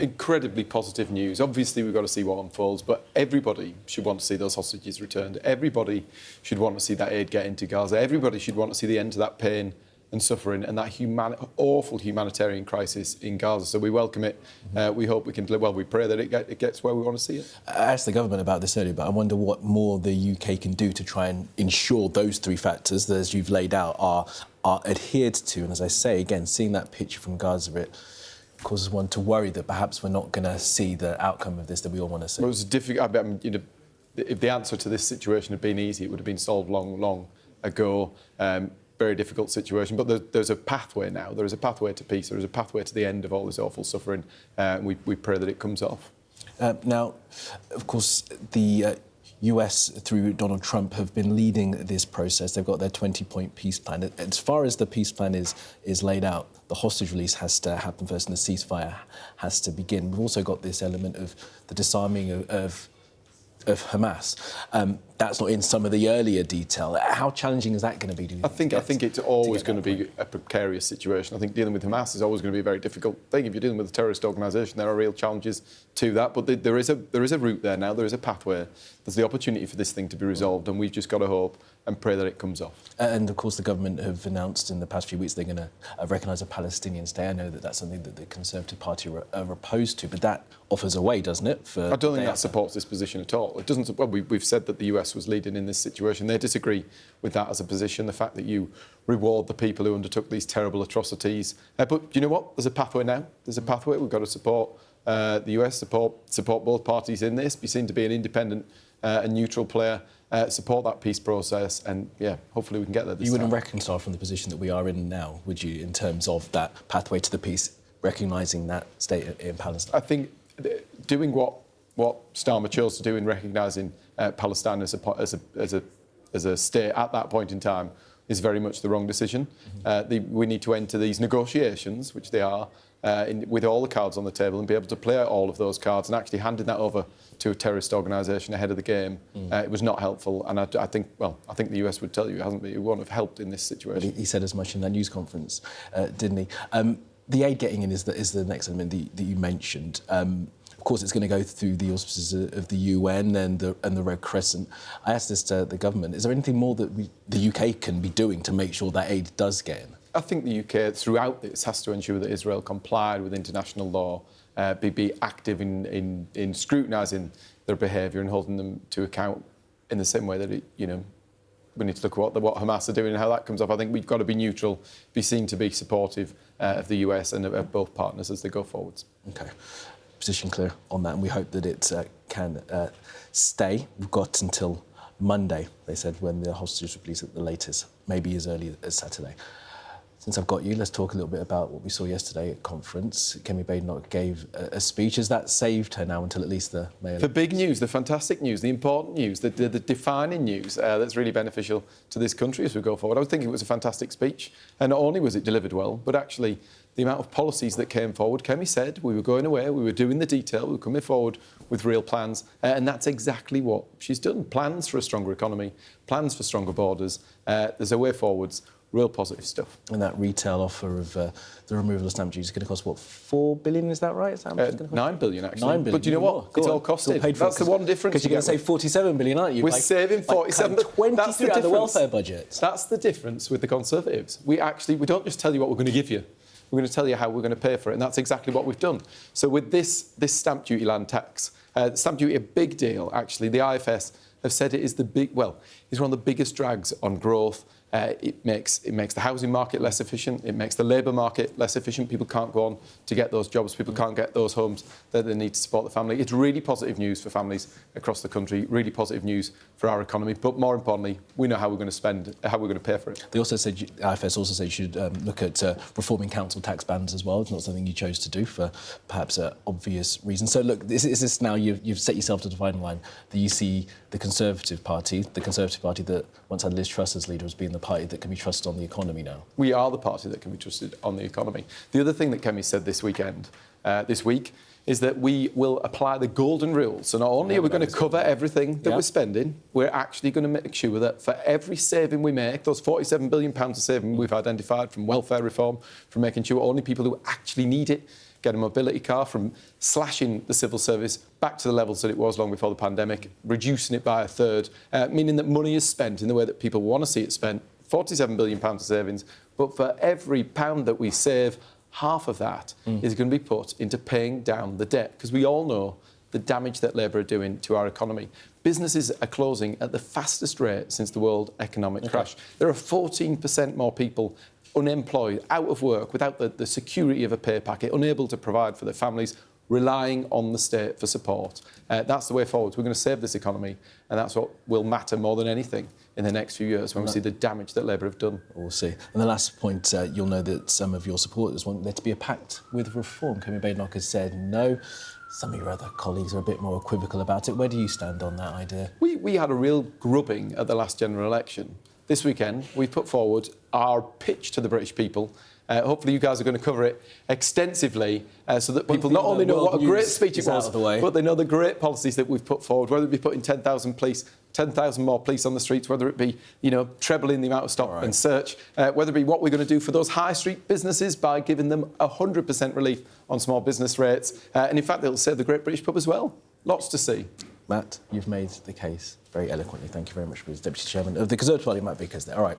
Incredibly positive news. Obviously, we've got to see what unfolds, but everybody should want to see those hostages returned. Everybody should want to see that aid get into Gaza. Everybody should want to see the end to that pain and suffering and that awful humanitarian crisis in Gaza. So we welcome it. We hope we can, we pray that it gets where we want to see it. I asked the government about this earlier, but I wonder what more the UK can do to try and ensure those three factors that, as you've laid out, are adhered to. And as I say, again, seeing that picture from Gaza, it causes one to worry that perhaps we're not going to see the outcome of this that we all want to see. Well, it was difficult. I mean, if the answer to this situation had been easy, it would have been solved long ago. Very difficult situation, but there's a pathway now. There is a pathway to peace. There is a pathway to the end of all this awful suffering. We pray that it comes off. Now, of course, the US, through Donald Trump, have been leading this process. They've got their 20-point peace plan. As far as the peace plan is laid out, the hostage release has to happen first and the ceasefire has to begin. We've also got this element of the disarming of Hamas. That's not in some of the earlier detail. How challenging is that going to be? I think it's always going to be a precarious situation. I think dealing with Hamas is always going to be a very difficult thing. If you're dealing with a terrorist organisation, there are real challenges to that. But there is a route there now. There is a pathway. There's the opportunity for this thing to be resolved, and we've just got to hope and pray that it comes off. And of course, the government have announced in the past few weeks they're going to recognise a Palestinian state. I know that that's something that the Conservative Party are opposed to, but that offers a way, doesn't it? I don't think that supports this position at all. It doesn't. Well, we've said that the US was leading in this situation. They disagree with that as a position. The fact that you reward the people who undertook these terrible atrocities. But you know what? There's a pathway now. There's a pathway. We've got to support the US, support both parties in this. Be seen to be an independent and neutral player. Support that peace process, and hopefully we can get there. You wouldn't reconcile from the position that we are in now, would you, in terms of that pathway to the peace, recognising that state in Palestine? I think doing what Starmer chose to do in recognising Palestine as a state at that point in time is very much the wrong decision. We need to enter these negotiations, which they are, with all the cards on the table, and be able to play all of those cards. And actually handing that over to a terrorist organisation ahead of the game, it was not helpful. And I think the US would tell you it won't have helped in this situation. He said as much in that news conference, didn't he? The aid getting in is the next element that you mentioned. Of course, it's going to go through the auspices of the UN and the Red Crescent. I asked this to the government. Is there anything more that the UK can be doing to make sure that aid does get in? I think the UK, throughout this, has to ensure that Israel complied with international law, be active in scrutinising their behaviour and holding them to account in the same way that we need to look at what Hamas are doing and how that comes off. I think we've got to be neutral, be seen to be supportive of the US and of both partners as they go forwards. OK. Position clear on that, and we hope that it can stay. We've got until Monday, they said, when the hostages are released at the latest, maybe as early as Saturday. Since I've got you, let's talk a little bit about what we saw yesterday at conference. Kemi Badenoch gave a speech. Has that saved her now until at least the May? The big news, the fantastic news, the important news, the defining news that's really beneficial to this country as we go forward. I think it was a fantastic speech. And not only was it delivered well, but actually the amount of policies that came forward. Kemi said we were going away, we were doing the detail, we were coming forward with real plans. And that's exactly what she's done. Plans for a stronger economy, plans for stronger borders. There's a way forwards. Real positive stuff. And that retail offer of the removal of stamp duty is going to cost, what, $4 billion? Is that right? Is that how much it's going to cost? $9 billion, actually. $9 billion. But you know what? It's all costed. That's the one difference. Because you're going to save $47 billion, aren't you? We're saving 47 billion. 23 out of the welfare budget. That's the difference with the Conservatives. We don't just tell you what we're going to give you. We're going to tell you how we're going to pay for it, and that's exactly what we've done. So with this stamp duty land tax, stamp duty, a big deal, actually. The IFS have said it is is one of the biggest drags on growth. It makes the housing market less efficient. It makes the labour market less efficient. People can't go on to get those jobs. People can't get those homes that they need to support the family. It's really positive news for families across the country. Really positive news for our economy. But more importantly, we know how we're going to pay for it. They also said, IFS also said you should look at reforming council tax bans as well. It's not something you chose to do for perhaps obvious reasons. So look, is this now you've set yourself to the dividing line that you see the Conservative Party that once had Liz Truss as leader, as being the party that can be trusted on the economy now? We are the party that can be trusted on the economy. The other thing that Kemi said this week, is that we will apply the golden rule. So not only are we going to cover everything that we're spending, we're actually going to make sure that for every saving we make, those £47 billion of saving we've identified from welfare reform, from making sure only people who actually need it get a mobility car, from slashing the civil service back to the levels that it was long before the pandemic, reducing it by a third, meaning that money is spent in the way that people want to see it spent. £47 billion of savings, but for every pound that we save, half of that is going to be put into paying down the debt, because we all know the damage that Labour are doing to our economy. Businesses are closing at the fastest rate since the world economic crash. There are 14% more people unemployed, out of work, without the security of a pay packet, unable to provide for their families, relying on the state for support. That's the way forward. We're going to save this economy, and that's what will matter more than anything in the next few years when we see the damage that Labour have done. We'll see. And the last point, you'll know that some of your supporters want there to be a pact with reform. Kemi Badenoch has said no. Some of your other colleagues are a bit more equivocal about it. Where do you stand on that idea? We had a real grubbing at the last general election. This weekend, we put forward our pitch to the British people. Hopefully you guys are going to cover it extensively so that people not only know what a great speech it was, but they know the great policies that we've put forward, whether it be putting 10,000 more police on the streets, whether it be, trebling the amount of stop and search, whether it be what we're going to do for those high street businesses by giving them 100% relief on small business rates. And in fact, it'll save the Great British Pub as well. Lots to see. Matt, you've made the case very eloquently. Thank you very much, Deputy Chairman of the Conservative Party, Matt Vickers there. All right.